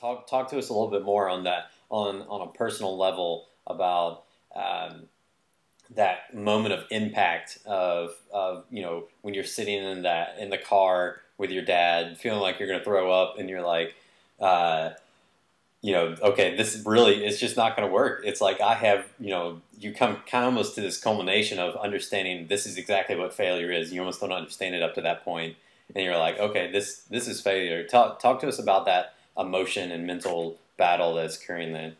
Talk to us a little bit more on that, on a personal level, about that moment of impact of when you're sitting in the car with your dad, feeling like you're going to throw up, and you're like, okay, this really, it's just not going to work. It's like I have, you come kind of almost to this culmination of understanding this is exactly what failure is. You almost don't understand it up to that point, and you're like, okay, this is failure. Talk to us about that emotion and mental battle that's occurring then.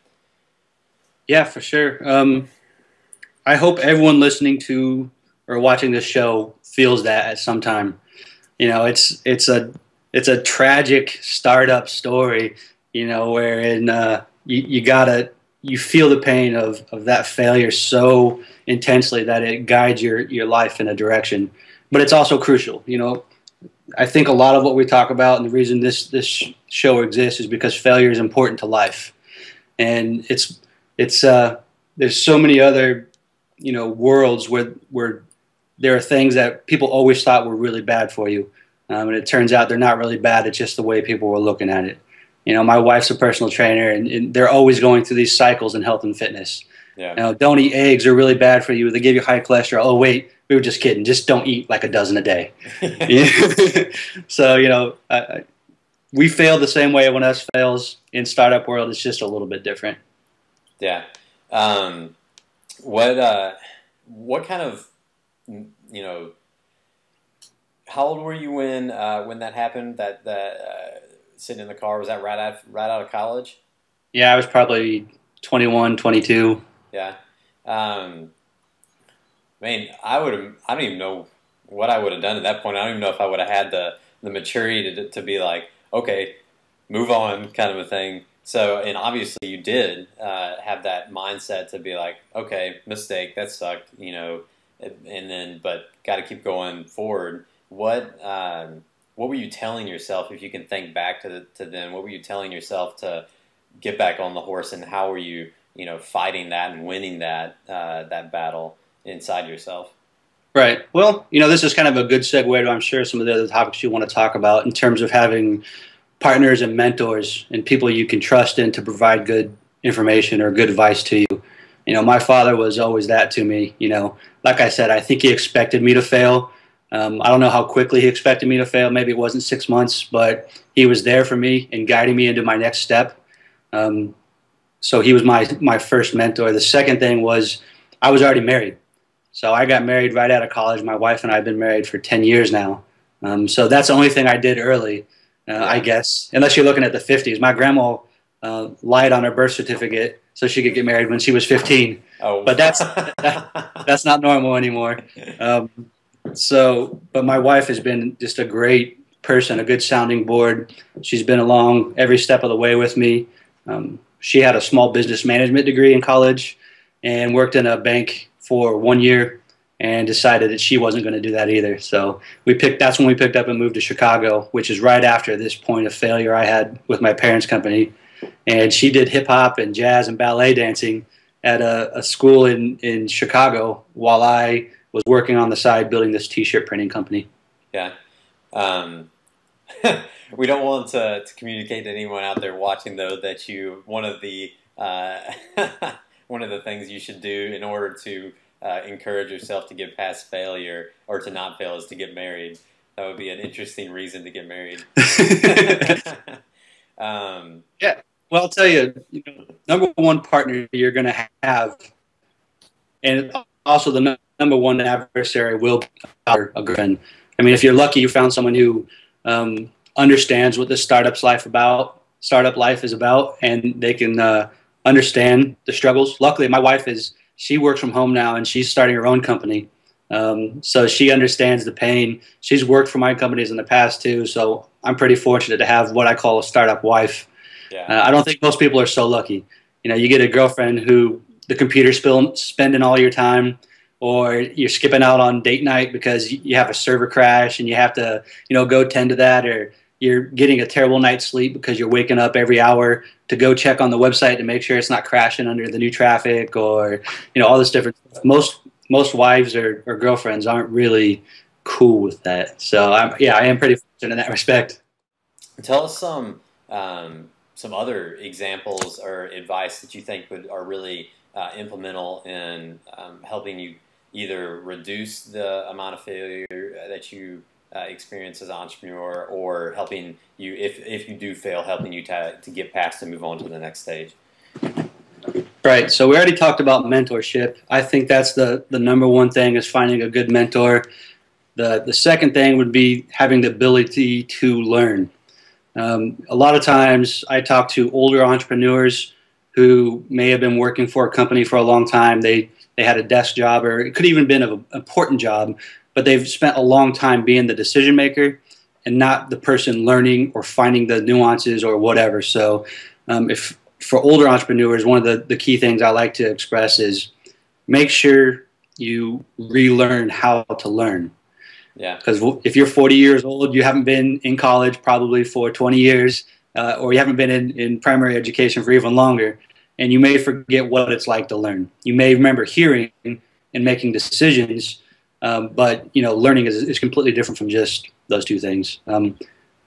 Yeah, for sure. I hope everyone listening to or watching this show feels that at some time. It's a tragic startup story. Wherein you feel the pain of that failure so intensely that it guides your life in a direction. But it's also crucial. I think a lot of what we talk about and the reason this show exists is because failure is important to life, and there's so many other worlds where there are things that people always thought were really bad for you, and it turns out they're not really bad. It's just the way people were looking at it. My wife's a personal trainer, and they're always going through these cycles in health and fitness. Yeah. Don't eat eggs; they're really bad for you. They give you high cholesterol. Oh wait, we were just kidding. Just don't eat like a dozen a day. So we fail the same way everyone else fails. In startup world, it's just a little bit different. Yeah. What kind of how old were you when that happened? That sitting in the car, was that right out of college? Yeah, I was probably 21, 22. Yeah. I don't even know what I would have done at that point. I don't even know if I would have had the maturity to be like, okay, move on, kind of a thing. So, and obviously you did have that mindset to be like, okay, mistake, that sucked, and then, but got to keep going forward. What were you telling yourself, if you can think back to then? What were you telling yourself to get back on the horse, and how were you, fighting that and winning that battle inside yourself? Right. Well, this is kind of a good segue to, I'm sure, some of the other topics you want to talk about in terms of having partners and mentors and people you can trust in to provide good information or good advice to you. My father was always that to me. Like I said, I think he expected me to fail. I don't know how quickly he expected me to fail. Maybe it wasn't 6 months, but he was there for me and guiding me into my next step. So he was my first mentor. The second thing was I was already married. So I got married right out of college. My wife and I have been married for 10 years now. So that's the only thing I did early, I guess, unless you're looking at the 50s. My grandma lied on her birth certificate so she could get married when she was 15. Oh. But that's not normal anymore. But my wife has been just a great person, a good sounding board. She's been along every step of the way with me. She had a small business management degree in college and worked in a bank for 1 year and decided that she wasn't going to do that either. So that's when we picked up and moved to Chicago, which is right after this point of failure I had with my parents' company. And she did hip hop and jazz and ballet dancing at a school in Chicago while I was working on the side building this t-shirt printing company. Yeah. We don't want to communicate to anyone out there watching, though, that one of the one of the things you should do in order to encourage yourself to get past failure or to not fail is to get married. That would be an interesting reason to get married. Yeah. Well, I'll tell you, number one partner you're going to have, and also the number one adversary will be a girlfriend. I mean, if you're lucky, you found someone who understands what this startup life is about, and they can understand the struggles. Luckily, my wife she works from home now, and she's starting her own company. So she understands the pain. She's worked for my companies in the past too. So I'm pretty fortunate to have what I call a startup wife. Yeah. I don't think most people are so lucky. You get a girlfriend who the computer's spending all your time, or you're skipping out on date night because you have a server crash and you have to, go tend to that, or you're getting a terrible night's sleep because you're waking up every hour to go check on the website to make sure it's not crashing under the new traffic, or, all this different stuff. Most wives or girlfriends aren't really cool with that. So I am pretty fortunate in that respect. Tell us some some other examples or advice that you think are really implemental in helping you either reduce the amount of failure that you experience as an entrepreneur, or helping you, if you do fail, helping you to get past and move on to the next stage? Right. So we already talked about mentorship. I think that's the number one thing, is finding a good mentor. The second thing would be having the ability to learn. A lot of times I talk to older entrepreneurs who may have been working for a company for a long time. They had a desk job, or it could even have been an important job, but they've spent a long time being the decision maker and not the person learning or finding the nuances or whatever. So if for older entrepreneurs, one of the key things I like to express is make sure you relearn how to learn. Yeah. Because if you're 40 years old, you haven't been in college probably for 20 years, or you haven't been in primary education for even longer, and you may forget what it's like to learn. You may remember hearing and making decisions, but learning is completely different from just those two things.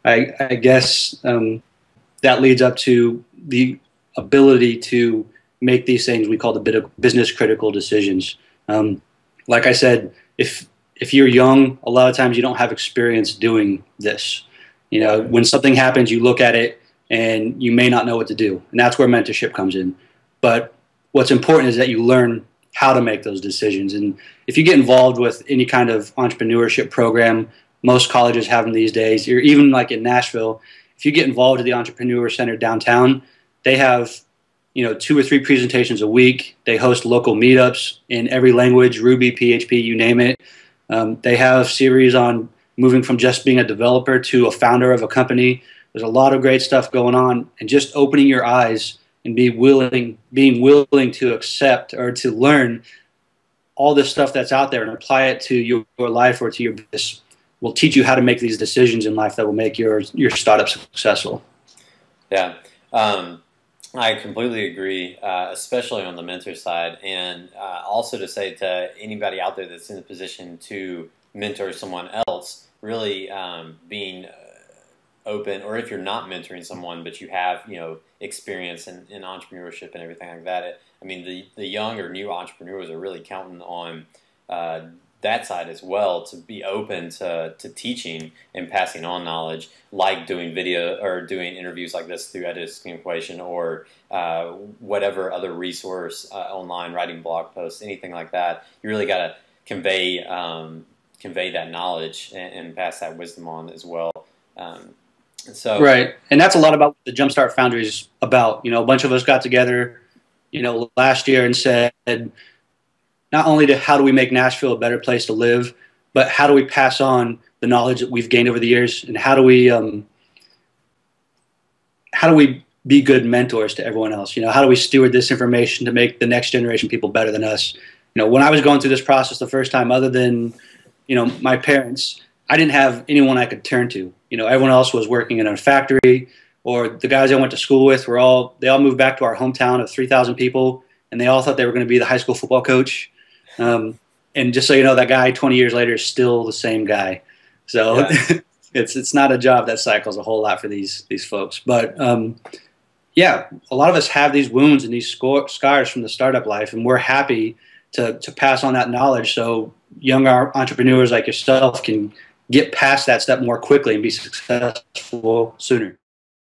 I guess that leads up to the ability to make these things we call the business critical decisions. Like I said, if you're young, a lot of times you don't have experience doing this. When something happens, you look at it and you may not know what to do. And that's where mentorship comes in. But what's important is that you learn how to make those decisions. And if you get involved with any kind of entrepreneurship program, most colleges have them these days, or even like in Nashville, if you get involved at the Entrepreneur Center downtown, they have 2 or 3 presentations a week. They host local meetups in every language, Ruby, PHP, you name it. They have series on moving from just being a developer to a founder of a company. There's a lot of great stuff going on, and just opening your eyes and being willing to accept or to learn all this stuff that's out there and apply it to your life or to your business will teach you how to make these decisions in life that will make your startup successful. Yeah. I completely agree, especially on the mentor side, and also to say to anybody out there that's in a position to mentor someone else, really being open, or if you're not mentoring someone but you have experience in entrepreneurship and everything like that. I mean, the young or new entrepreneurs are really counting on that side as well, to be open to teaching and passing on knowledge, like doing video or doing interviews like this through Editing Equation, or whatever other resource online, writing blog posts, anything like that. You really got to convey that knowledge and pass that wisdom on as well. Right, and that's a lot about what the Jumpstart Foundry is about. A bunch of us got together, last year and said, not only how do we make Nashville a better place to live, but how do we pass on the knowledge that we've gained over the years, and how do we be good mentors to everyone else? How do we steward this information to make the next generation people better than us? When I was going through this process the first time, other than my parents, I didn't have anyone I could turn to. Everyone else was working in a factory, or the guys I went to school with they all moved back to our hometown of 3,000 people, and they all thought they were going to be the high school football coach. And just so you know, that guy 20 years later is still the same guy. So yeah. It's not a job that cycles a whole lot for these folks. But yeah, a lot of us have these wounds and these scars from the startup life, and we're happy to pass on that knowledge so young entrepreneurs like yourself can get past that step more quickly and be successful sooner.